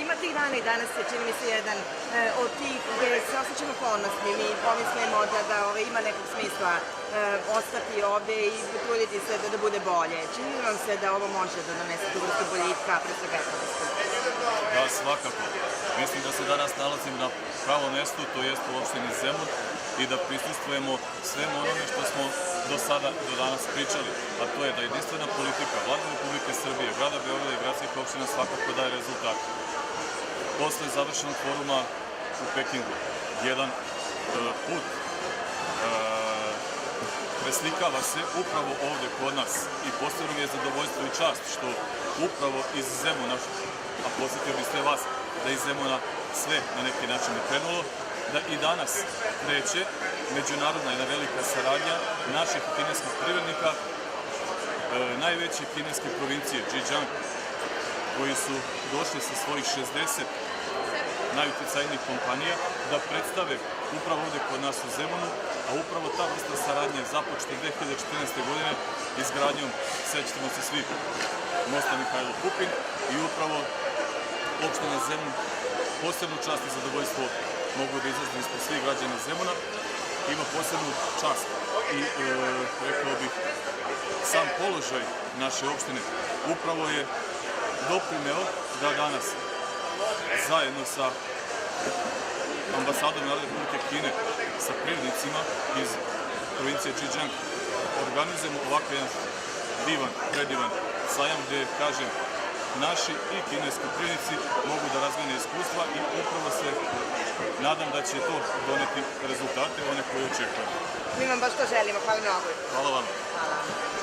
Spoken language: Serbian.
Ima tih dana i danas je, čini mi se, jedan od tih gde se osjećamo ponosni. Mi pomislimo da ima nekog smisla ostati ovde i potruditi se da bude bolje. Čini vam se da ovo može da donese tu vrstu boljitka, pre svega ekonomskog? Da, svakako. Mislim da se danas nalazim na pravom mestu, to jest u opštini Zemun, i da prisustvujemo svemu onome što smo do danas pričali, a to je da jedinstvena politika Vlade Republike Srbije, grada Beograda i gradskih opština svakako daje rezultat. Posle završenog foruma u Pekingu, jedan put preslikava se upravo ovde kod nas i posebno mi je zadovoljstvo i čast što upravo iz Zemuna, a posjetio bi sve vas da iz Zemuna sve na neki način je krenulo, da i danas kreće međunarodna jedna velika saradnja naših kineskih privrednika, najveće kineske provincije Zhejiang, koji su došli sa svojih 60 najuticajnijih kompanija da predstave upravo ovde kod nas u Zemunu, a upravo ta vrsta saradnje je započeta 2014. godine izgradnjom, sećamo se svi, mosta Mihajlo Pupin, i upravo opština Zemun posebnu čast i zadovoljstvo mogu da izrazim ispred svih građana Zemuna, ima posebnu čast i rekao bih sam položaj naše opštine upravo je doprineo da danas zajedno sa ambasadom Narodne Republike Kine, sa privrednicima iz provincije Zhejiang organizujemo ovakav jedan divan, predivan sajam gde, kažem, naši i kineski privrednici mogu da razmene iskustva i upravo se nadam da će to doneti rezultate, one koje očekujemo. Mi vam baš to želimo. Hvala mnogo. Hvala vam.